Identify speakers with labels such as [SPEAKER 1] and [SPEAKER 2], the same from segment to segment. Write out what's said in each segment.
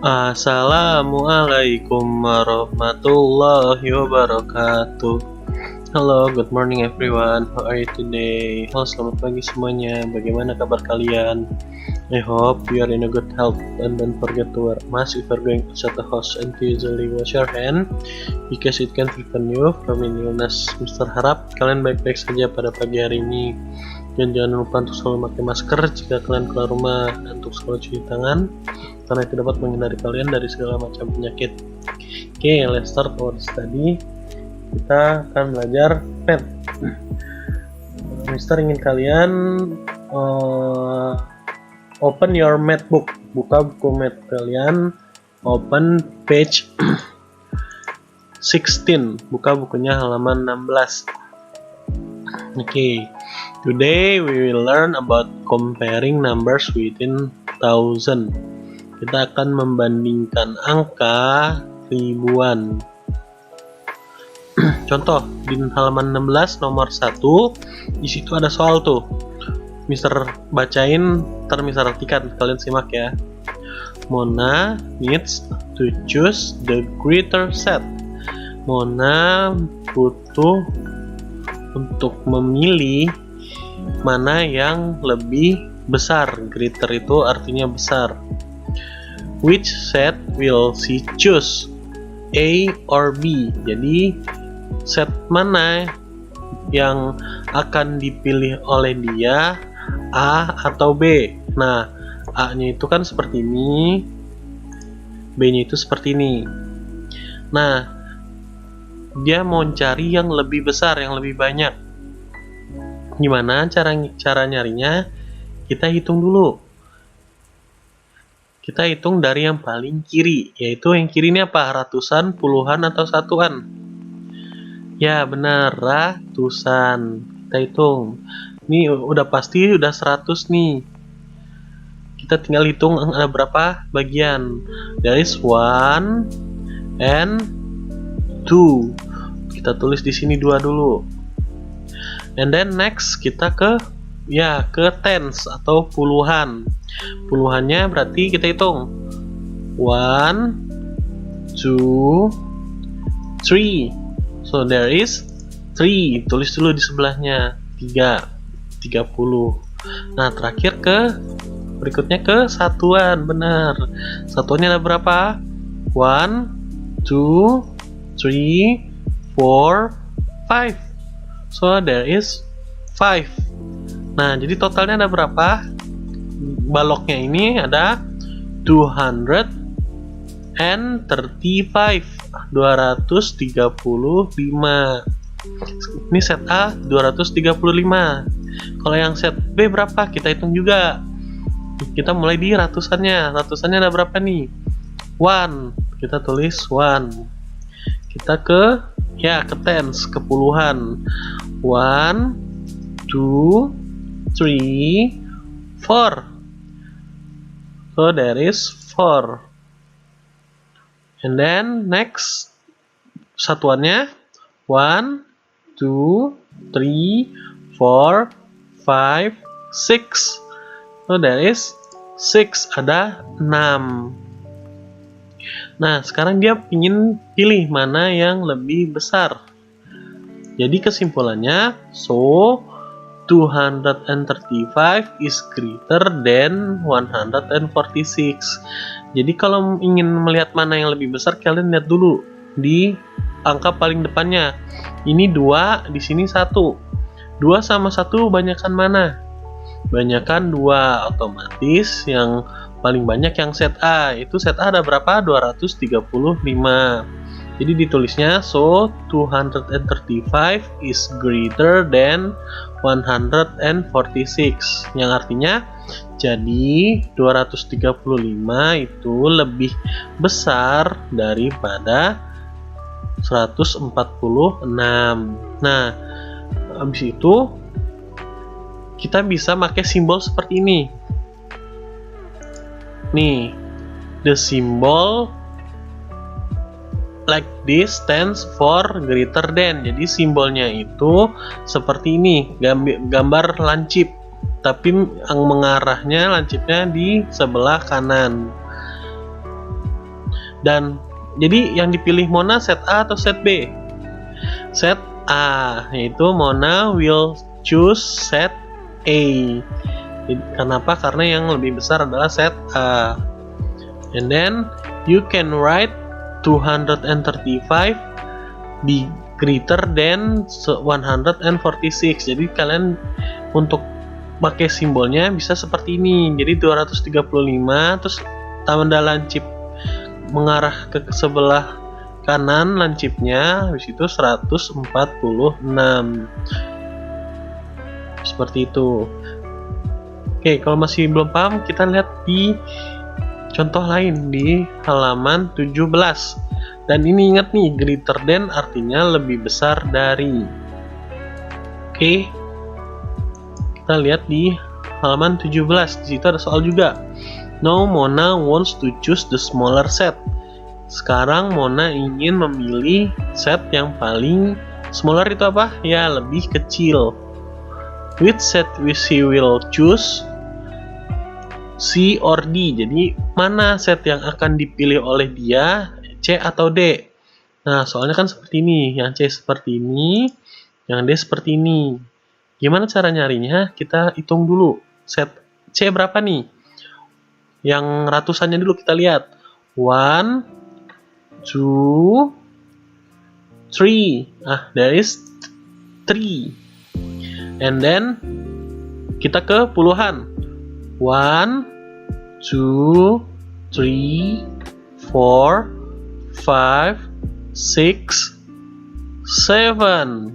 [SPEAKER 1] Assalamualaikum warahmatullahi wabarakatuh. Hello, good morning everyone. How are you today? Halo, selamat pagi semuanya. Bagaimana kabar kalian? I hope you are in a good health and don't forget to wear a mask if you are going to set the house and to usually wash your hand because it can prevent you from any illness. Mr. Harap kalian baik-baik saja pada pagi hari ini. Dan jangan lupa untuk selalu pakai masker jika kalian keluar rumah dan untuk selalu cuci tangan karena itu dapat menghindari kalian dari segala macam penyakit. Oke, let's start our study. Kita akan belajar pen. Mister ingin kalian open your math book. Buka buku math kalian. Open page 16. Buka bukunya halaman 16. Okay, today we will learn about comparing numbers within thousand. Kita akan membandingkan angka ribuan. Contoh di halaman 16 nomor 1, di situ ada soal tuh. Mister bacain, ntar Mister artikan, kalian simak ya. Mona needs to choose the greater set. Mona butuh untuk memilih mana yang lebih besar. Greater itu artinya besar. Which set will she choose? A or B? Jadi set mana yang akan dipilih oleh dia, A atau B? Nah, A-nya itu kan seperti ini, B-nya itu seperti ini. Nah, dia mau cari yang lebih besar, yang lebih banyak. Gimana cara nyarinya? Kita hitung dulu. Kita hitung dari yang paling kiri, yaitu yang kiri ini apa? Ratusan, puluhan, atau satuan? Ya benar, ratusan. Kita hitung. Ini udah pasti udah 100 nih. Kita tinggal hitung ada berapa bagian. There is 1 and 2. Kita tulis di sini 2 dulu. And then next kita ke tens atau puluhan. Puluhannya berarti kita hitung 1, 2, 3. So there is 3. Tulis dulu di sebelahnya 30. Nah, terakhir berikutnya ke satuan. Benar. Satuannya ada berapa? 1, 2, 3, 4, 5. So there is 5. Nah, jadi totalnya ada berapa? Baloknya ini ada 235. Ini set A 235. Kalau yang set B berapa? Kita hitung juga. Kita mulai di ratusannya. Ratusannya ada berapa nih? 1. Kita tulis 1. Kita ke tens, ke puluhan. 1, 2, 3, 4. So there is 4. And then next satuannya 1, 2, 3, 4, 5, 6. So there is 6. Ada 6. Nah, sekarang dia ingin pilih mana yang lebih besar. Jadi kesimpulannya, so 235 is greater than 146. Jadi kalau ingin melihat mana yang lebih besar, kalian lihat dulu di angka paling depannya. Ini 2, di sini 1. 2 sama 1 banyakan mana? Banyakan 2, otomatis yang paling banyak yang set A. Itu set A ada berapa? 235. Jadi ditulisnya so 235 is greater than 146. Yang artinya jadi 235 itu lebih besar daripada 146. Nah, habis itu kita bisa pakai simbol seperti ini. Nih, the symbol like this stands for greater than. Jadi simbolnya itu seperti ini, gambar lancip, tapi yang mengarahnya lancipnya di sebelah kanan. Dan jadi yang dipilih Mona set A atau set B? Set A, yaitu Mona will choose set A. Kenapa? Karena yang lebih besar adalah set A. And then you can write 235 be greater than 146. Jadi kalian untuk pakai simbolnya bisa seperti ini. Jadi 235 terus tanda lancip mengarah ke sebelah kanan lancipnya, habis itu 146. Seperti itu. Oke, kalau masih belum paham, kita lihat di contoh lain di halaman 17. Dan ini ingat nih, greater than artinya lebih besar dari. Oke. Kita lihat di halaman 17. Di situ ada soal juga. Now Mona wants to choose the smaller set. Sekarang Mona ingin memilih set yang paling smaller itu apa? Ya, lebih kecil. Which set she will choose? C or D. Jadi mana set yang akan dipilih oleh dia, C atau D? Nah, soalnya kan seperti ini. Yang C seperti ini, yang D seperti ini. Gimana cara nyarinya? Kita hitung dulu. Set C berapa nih? Yang ratusannya dulu kita lihat. 1, 2, 3. There is 3. And then kita ke puluhan. 1, 2, 3, 4, 5, 6, 7.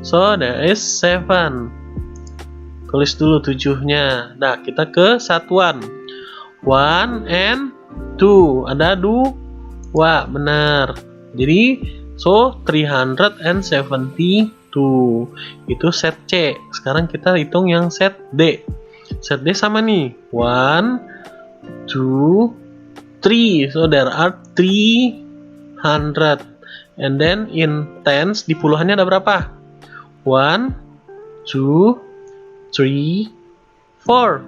[SPEAKER 1] So there is 7. Tulis dulu 7-nya. Nah, kita ke satuan. 1 and 2. Ada 2. Benar. Jadi so 372. Itu set C. Sekarang kita hitung yang set D. Set D sama nih. 1, 2, 3. So there are 300. And then in tens, di puluhannya ada berapa? 1, 2, 3, 4.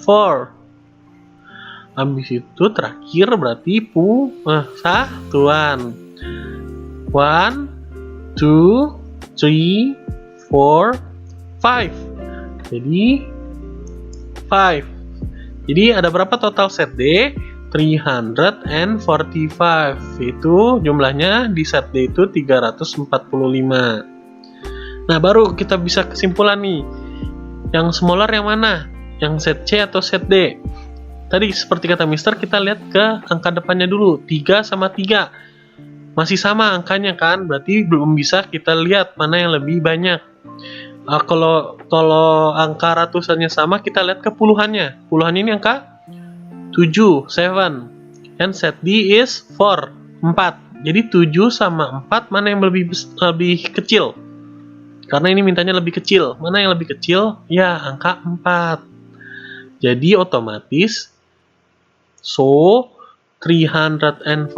[SPEAKER 1] 4. Habis itu terakhir berarti satuan. 1, 2, 3, 4, 5. Jadi 5. Jadi ada berapa total set D? 345. Itu jumlahnya di set D itu 345. Nah, baru kita bisa kesimpulan nih. Yang smaller yang mana? Yang set C atau set D? Tadi seperti kata Mister, kita lihat ke angka depannya dulu. 3 sama 3. Masih sama angkanya kan? Berarti belum bisa kita lihat mana yang lebih banyak. Kalau angka ratusannya sama, kita lihat ke puluhannya. Puluhan ini angka 7, 7. And set D is 4, 4. Jadi 7 sama 4 mana yang lebih kecil? Karena ini mintanya lebih kecil. Mana yang lebih kecil? Ya, angka 4. Jadi otomatis so 345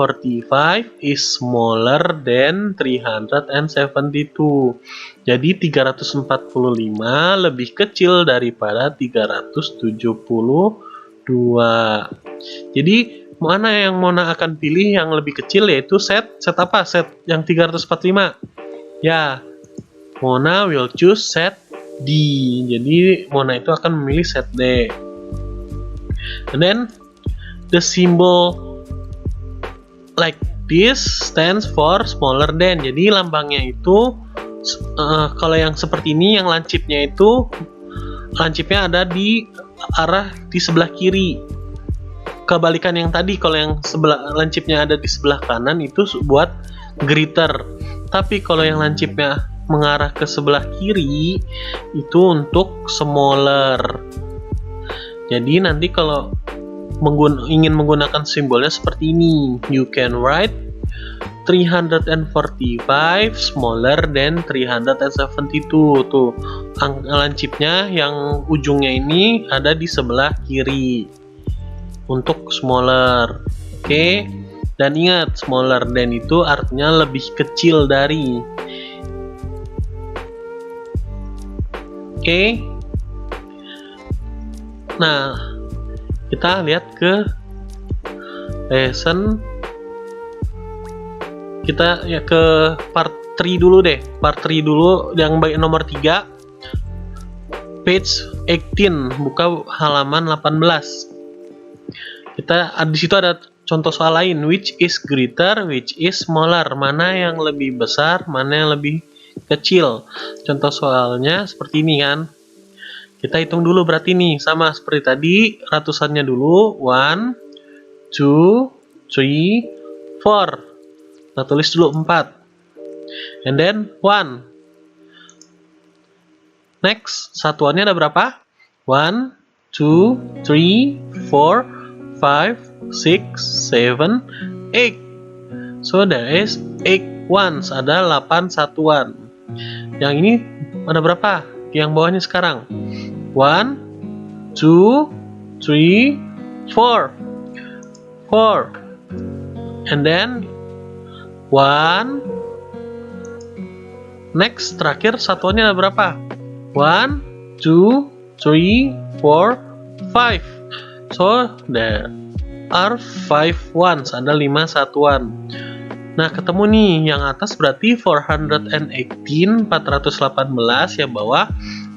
[SPEAKER 1] is smaller than 372. Jadi 345 lebih kecil daripada 372. Jadi mana yang Mona akan pilih yang lebih kecil, yaitu set apa? Set yang 345. Ya, Mona will choose set D. Jadi Mona itu akan memilih set D. And then the symbol like this stands for smaller than. Jadi lambangnya itu kalau yang seperti ini, yang lancipnya ada di arah di sebelah kiri. Kebalikan yang tadi, kalau yang lancipnya ada di sebelah kanan itu buat greater. Tapi kalau yang lancipnya mengarah ke sebelah kiri itu untuk smaller. Jadi nanti kalau ingin menggunakan simbolnya seperti ini, you can write 345 smaller than 372. Tuh, lancipnya yang ujungnya ini ada di sebelah kiri untuk smaller. Oke. Dan ingat, smaller than itu artinya lebih kecil dari. Oke. Nah, kita lihat ke lesson. Kita ya ke part 3 dulu deh. Part 3 dulu yang baik nomor 3. Page 18, buka halaman 18. Kita di situ ada contoh soal lain, which is greater, which is smaller. Mana yang lebih besar, mana yang lebih kecil. Contoh soalnya seperti ini kan. Kita hitung dulu berarti nih, sama seperti tadi, ratusannya dulu. 1, 2, 3, 4. Kita tulis dulu 4. And then 1. Next, satuannya ada berapa? 1, 2, 3, 4, 5, 6, 7, 8. So there is 8 ones, ada 8 satuan. Yang ini ada berapa? Yang bawahnya sekarang. 1, 2, 3, 4. 4. And then 1. Next, terakhir satuannya ada berapa? 1, 2, 3, 4, 5. So there are 5 ones, ada 5 satuan. Nah, ketemu nih yang atas berarti 418, 418, yang bawah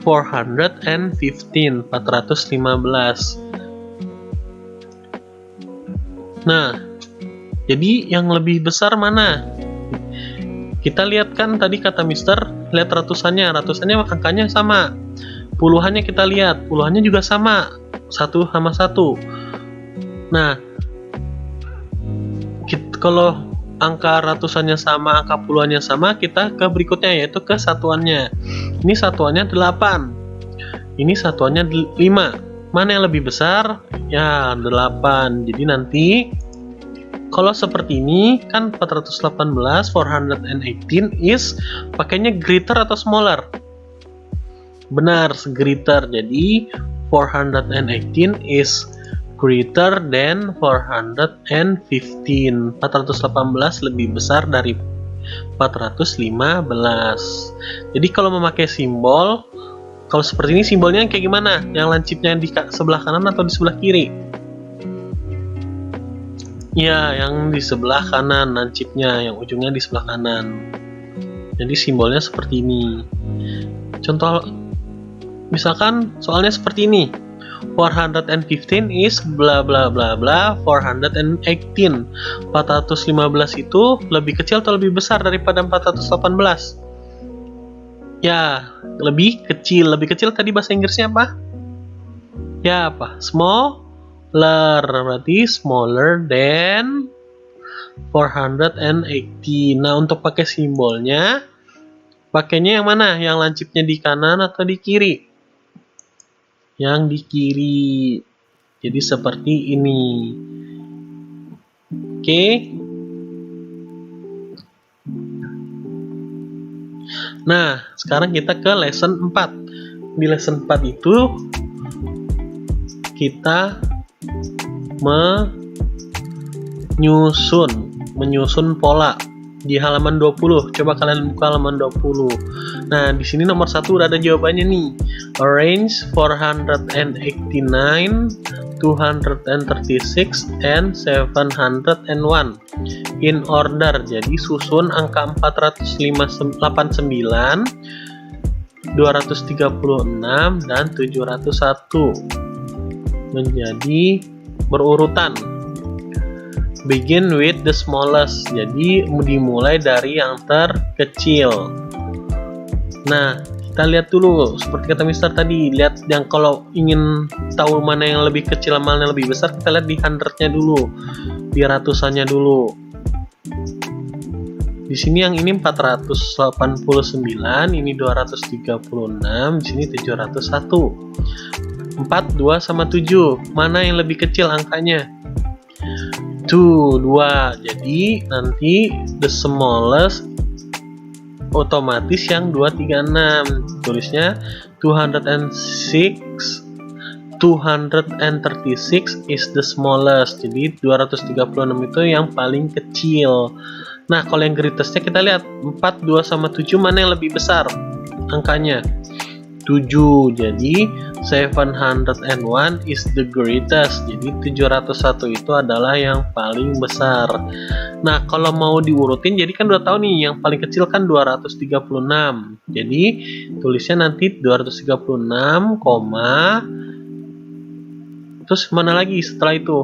[SPEAKER 1] 415, 415. Nah, jadi yang lebih besar mana? Kita lihat kan tadi kata Mister, lihat ratusannya angkanya sama. Puluhannya kita lihat, puluhannya juga sama, 1 sama 1. Nah, kalau angka ratusannya sama, angka puluhannya sama, kita ke berikutnya yaitu ke satuannya. Ini satuannya 8. Ini satuannya 5. Mana yang lebih besar? Ya, 8. Jadi nanti kalau seperti ini kan 418, 418 is pakainya greater atau smaller? Benar, greater. Jadi 418 is greater than 415. 418 lebih besar dari 415. Jadi kalau memakai simbol, kalau seperti ini simbolnya kayak gimana? Yang lancipnya di sebelah kanan atau di sebelah kiri? Ya, yang di sebelah kanan lancipnya, yang ujungnya di sebelah kanan. Jadi simbolnya seperti ini. Contoh, misalkan soalnya seperti ini. 415 is bla bla bla bla 418. 415 itu lebih kecil atau lebih besar daripada 418? Ya, lebih kecil. Lebih kecil tadi bahasa Inggrisnya apa? Ya, apa? Smaller. Berarti smaller than 418. Nah, untuk pakai simbolnya, pakainya yang mana? Yang lancipnya di kanan atau di kiri? Yang di kiri. Jadi seperti ini. Oke. Nah, sekarang kita ke lesson 4. Di lesson 4 itu kita menyusun pola di halaman 20. Coba kalian buka halaman 20. Nah, di sini nomor 1 udah ada jawabannya nih. Arrange 489, 236 and 701 in order. Jadi susun angka 489, 236 dan 701 menjadi berurutan. Begin with the smallest. Jadi dimulai dari yang terkecil. Nah, kita lihat dulu seperti kata Mister tadi, lihat yang kalau ingin tahu mana yang lebih kecil mana yang lebih besar, kita lihat di 100-nya dulu, di ratusannya dulu. Di sini yang ini 489, ini 236, di sini 701. 4, 2 sama 7. Mana yang lebih kecil angkanya? 2. Jadi nanti the smallest otomatis yang 236. Tulisnya 236 is the smallest. Jadi 236 itu yang paling kecil. Nah, kalau yang greatestnya kita lihat 4, 2 sama 7 mana yang lebih besar angkanya? 7. Jadi 701 is the greatest. Jadi 701 itu adalah yang paling besar. Nah, kalau mau diurutin, jadi kan udah tahu nih yang paling kecil kan 236. Jadi tulisnya nanti 236, terus mana lagi setelah itu?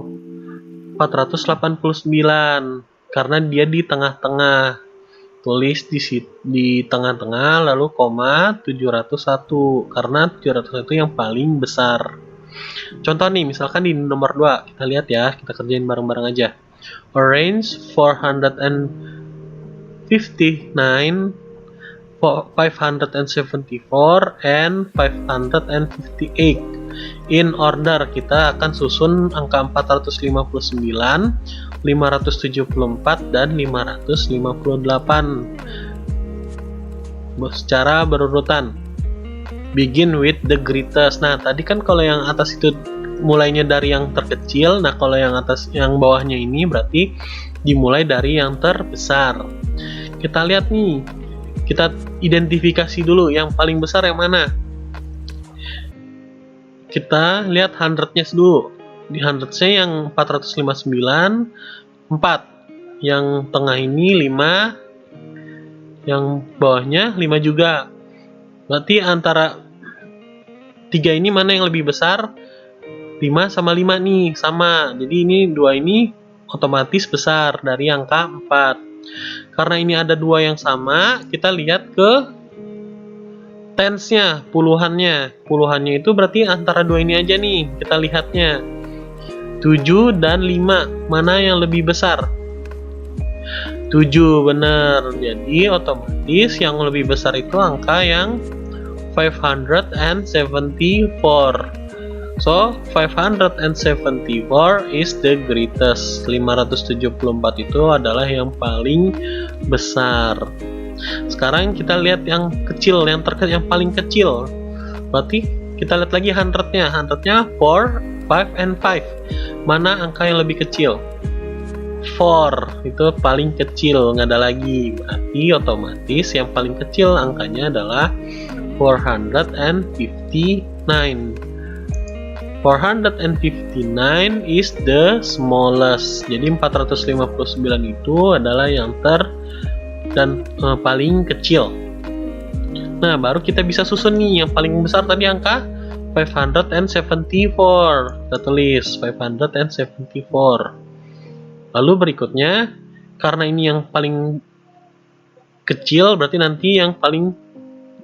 [SPEAKER 1] 489, karena dia di tengah-tengah. Tulis di tengah-tengah lalu 701, karena 701 yang paling besar. Contoh nih, misalkan di nomor 2, kita lihat ya, kita kerjain bareng-bareng aja. Arrange 459, 574, and 558 in order. Kita akan susun angka 459, 574, dan 558 secara berurutan. Begin with the greatest. Nah, tadi kan kalau yang atas itu mulainya dari yang terkecil, nah kalau yang atas, yang bawahnya ini berarti dimulai dari yang terbesar. Kita lihat nih, kita identifikasi dulu yang paling besar yang mana. Kita lihat 100-nya dulu. Di 100-nya yang 459, 4. Yang tengah ini 5. Yang bawahnya 5 juga. Berarti antara 3 ini mana yang lebih besar? 5 sama 5 nih, sama. Jadi ini 2 ini otomatis besar dari angka 4. Karena ini ada 2 yang sama, kita lihat ke tens-nya, puluhannya. Puluhannya itu berarti antara 2 ini aja nih, kita lihatnya. 7 dan 5, mana yang lebih besar? 7, bener. Jadi otomatis yang lebih besar itu angka yang 574. So 574 is the greatest. 574 itu adalah yang paling besar. Sekarang kita lihat yang kecil, yang paling kecil. Berarti kita lihat lagi 100-nya. 100-nya 4, 5, and 5. Mana angka yang lebih kecil? 4 itu paling kecil, nggak ada lagi. Berarti otomatis yang paling kecil angkanya adalah 459. 459 is the smallest. Jadi 459 itu adalah yang paling kecil. Nah, baru kita bisa susun nih yang paling besar tadi angka 574. Kita tulis 574. Lalu berikutnya, karena ini yang paling kecil, berarti nanti yang paling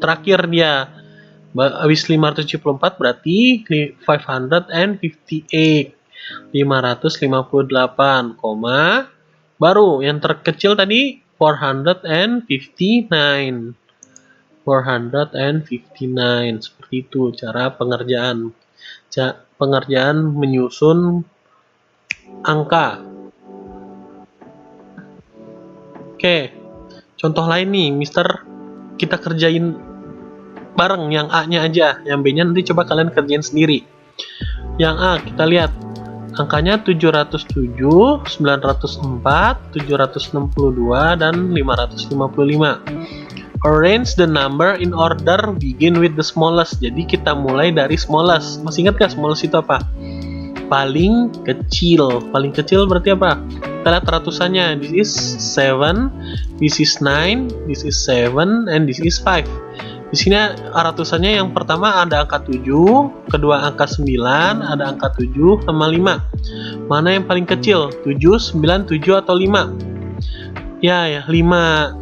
[SPEAKER 1] terakhir dia. Habis 574 berarti 558. 558, baru yang terkecil tadi 459. 459, seperti itu cara pengerjaan. Pengerjaan menyusun angka. Oke, contoh lain nih, Mister, kita kerjain bareng yang A-nya aja, yang B-nya nanti coba kalian kerjain sendiri. Yang A, kita lihat angkanya 707, 904, 762, dan 555. Arrange the number in order, begin with the smallest. Jadi kita mulai dari smallest. Masih ingat gak smallest itu apa? Paling kecil. Paling kecil berarti apa? Kita lihat ratusannya. This is 7, this is 9, this is 7, and this is 5. Di sini ratusannya yang pertama ada angka 7, kedua angka 9, ada angka 7 sama 5. Mana yang paling kecil? 7, 9, 7 atau 5? Ya, 5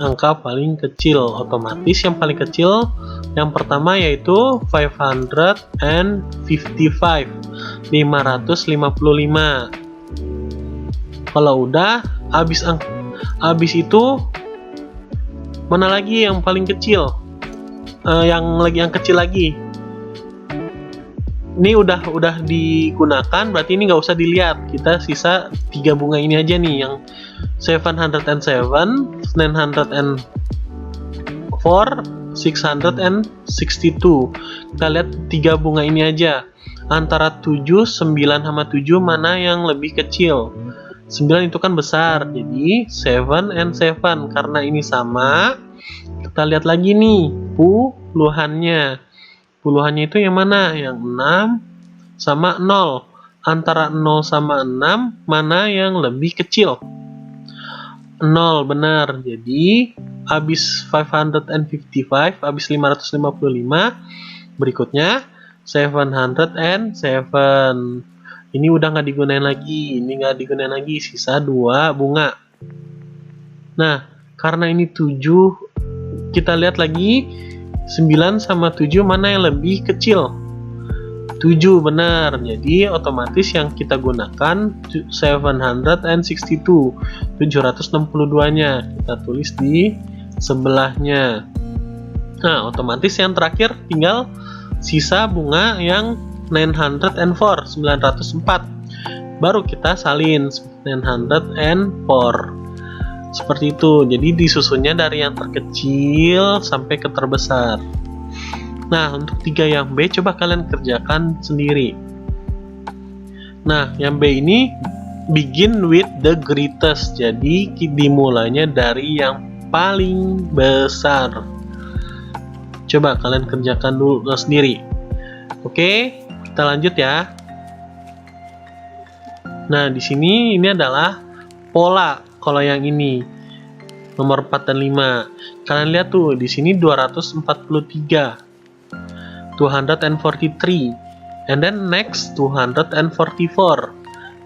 [SPEAKER 1] angka paling kecil. Otomatis yang paling kecil yang pertama yaitu 555. 555. Kalau udah habis itu mana lagi yang paling kecil? Yang kecil lagi. Ini udah digunakan, berarti ini nggak usah dilihat. Kita sisa 3 bunga ini aja nih, yang 707, 904, 662. Kita lihat 3 bunga ini aja. Antara 7, 9 sama 7 mana yang lebih kecil? 9 itu kan besar, jadi 7 and 7. Karena ini sama, kita lihat lagi nih puluhannya. Puluhannya itu yang mana? Yang 6 sama 0. Antara 0 sama 6, mana yang lebih kecil? 0, benar. Jadi, habis 555, habis 555, berikutnya 707. Ini udah nggak digunain lagi, sisa 2 bunga. Nah, karena ini 7, kita lihat lagi 9 sama 7 mana yang lebih kecil? 7, benar. Jadi otomatis yang kita gunakan 762, 762-nya kita tulis di sebelahnya. Nah, otomatis yang terakhir tinggal sisa bunga yang 904, 904. Baru kita salin 904. Seperti itu. Jadi disusunnya dari yang terkecil sampai ke terbesar. Nah, untuk 3 yang B coba kalian kerjakan sendiri. Nah, yang B ini begin with the greatest. Jadi dimulainya dari yang paling besar. Coba kalian kerjakan dulu sendiri. Oke, kita lanjut ya. Nah, di sini ini adalah pola. Kalau yang ini nomor 4 dan 5. Kalian lihat tuh, di sini 243. 243. And then next 244.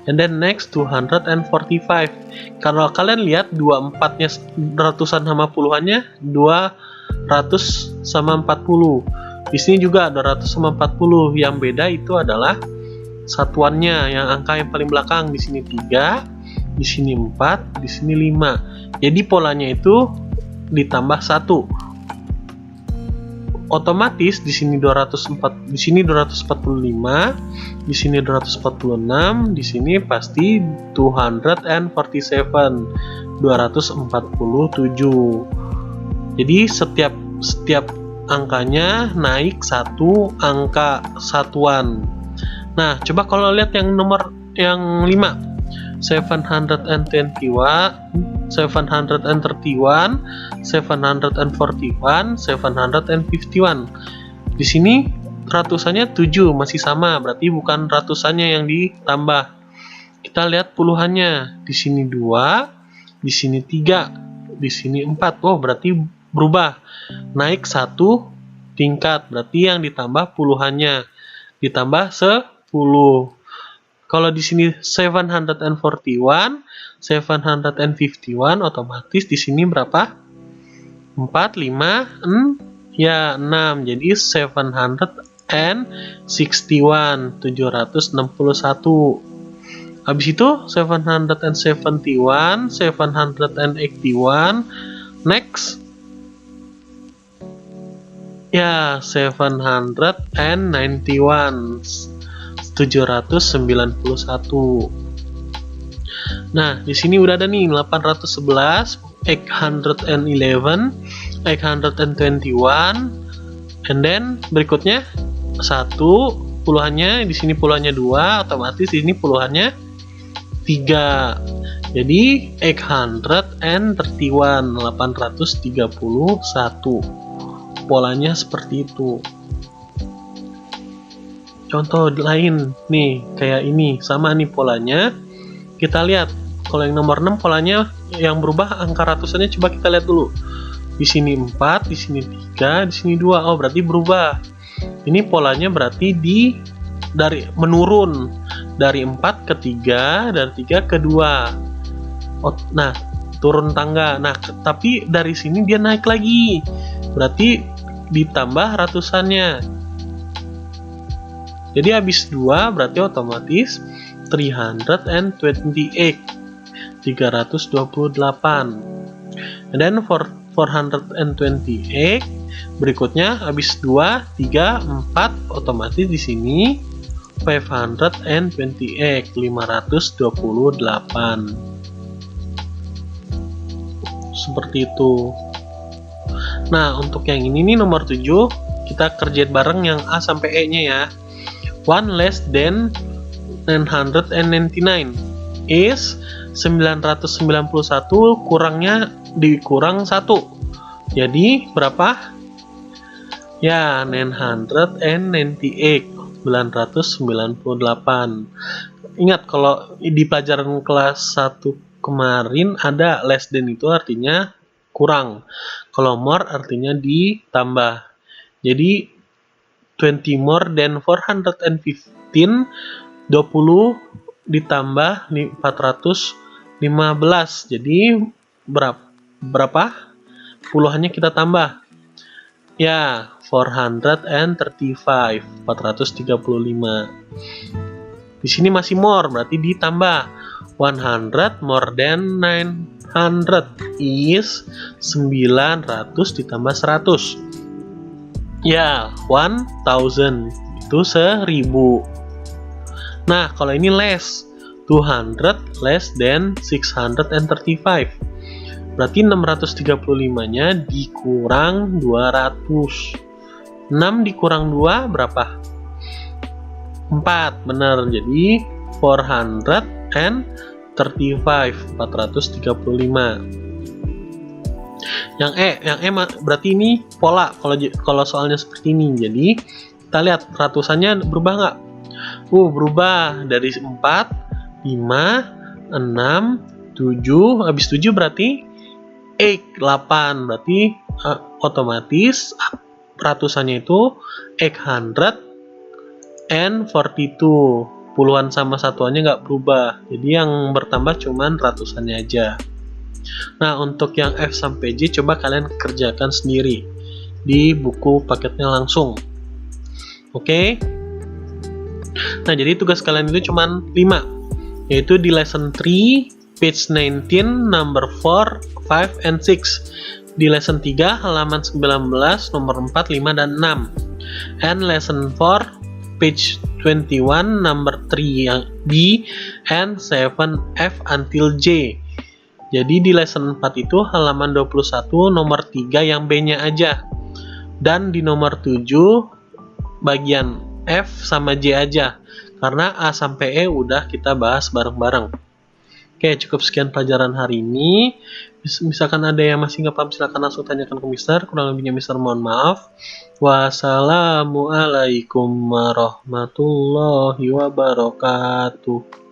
[SPEAKER 1] And then next 245. Kalau kalian lihat 24-nya ratusan sama puluhannya 200 sama 40. Di sini juga 200 sama 40. Yang beda itu adalah satuannya, yang angka yang paling belakang. Di sini 3, di sini 4, di sini 5. Jadi polanya itu ditambah 1. Otomatis di sini 204, di sini 245, di sini 246, di sini pasti 247. Jadi setiap angkanya naik 1 angka satuan. Nah, coba kalau lihat yang nomor yang 5. 721, 731, 741, 751. Di sini ratusannya 7, masih sama, berarti bukan ratusannya yang ditambah. Kita lihat puluhannya. Di sini 2, di sini 3, di sini 4. Oh, berarti berubah. Naik 1 tingkat, berarti yang ditambah puluhannya. Ditambah 10. Kalau di sini 741, 751, otomatis di sini berapa? 4, 5, 6. Jadi 761, 761. Habis itu 771, 781. Next. Ya, 791. 791. Nah, di sini udah ada nih 811, 811, 821, and then berikutnya 1 puluhannya, di sini puluhannya 2, otomatis di sini puluhannya 3. Jadi 831, 831. Polanya seperti itu. Contoh lain nih, kayak ini, sama nih polanya. Kita lihat, kalau yang nomor 6 polanya yang berubah angka ratusannya, coba kita lihat dulu. Di sini 4, di sini 3, di sini 2. Oh, berarti berubah. Ini polanya berarti dari menurun dari 4 ke 3, dari 3 ke 2. Oh, nah, turun tangga. Nah, tapi dari sini dia naik lagi. Berarti ditambah ratusannya. Jadi habis 2 berarti otomatis 328. 328. And then for 428 berikutnya habis 2, 3, 4 otomatis di sini 528, 528. Seperti itu. Nah, untuk yang ini nih nomor 7, kita kerjain bareng yang A sampai E-nya ya. 1 less than 999 is 991 kurangnya dikurang 1. Jadi berapa? Ya, 998, 998. Ingat kalau di pelajaran kelas 1 kemarin ada less than itu artinya kurang. Kalau more artinya ditambah. Jadi 20 more than 415, 20 ditambah 415. Jadi berapa? Puluhannya kita tambah. Ya, 435, 435. Di sini masih more, berarti ditambah. 100 more than 900 is 900 ditambah 100. Ya, 1000 itu 1000. Nah, kalau ini less, 200 less than 635. Berarti 635-nya dikurang 200. 6 dikurang 2 berapa? 4, benar. Jadi 435, 435. Yang E berarti ini pola kalau soalnya seperti ini. Jadi kita lihat ratusannya berubah nggak? Berubah dari 4, 5, 6, 7, habis 7 berarti 8, berarti otomatis ratusannya itu 842. Puluhan sama satuannya nggak berubah, jadi yang bertambah cuman ratusannya aja. Nah, untuk yang F sampai J coba kalian kerjakan sendiri di buku paketnya langsung. Oke? Nah, jadi tugas kalian itu cuman 5, yaitu di lesson 3 page 19 number 4, 5 and 6. Di lesson 3 halaman 19 nomor 4, 5 dan 6. And lesson 4 page 21 number 3 yang B and 7 F until J. Jadi di lesson 4 itu halaman 21 nomor 3 yang B-nya aja. Dan di nomor 7 bagian F sama J aja. Karena A sampai E udah kita bahas bareng-bareng. Oke, cukup sekian pelajaran hari ini. Misalkan ada yang masih nggak paham, silakan langsung tanyakan ke Mister. Kurang lebihnya Mister mohon maaf. Wassalamualaikum warahmatullahi wabarakatuh.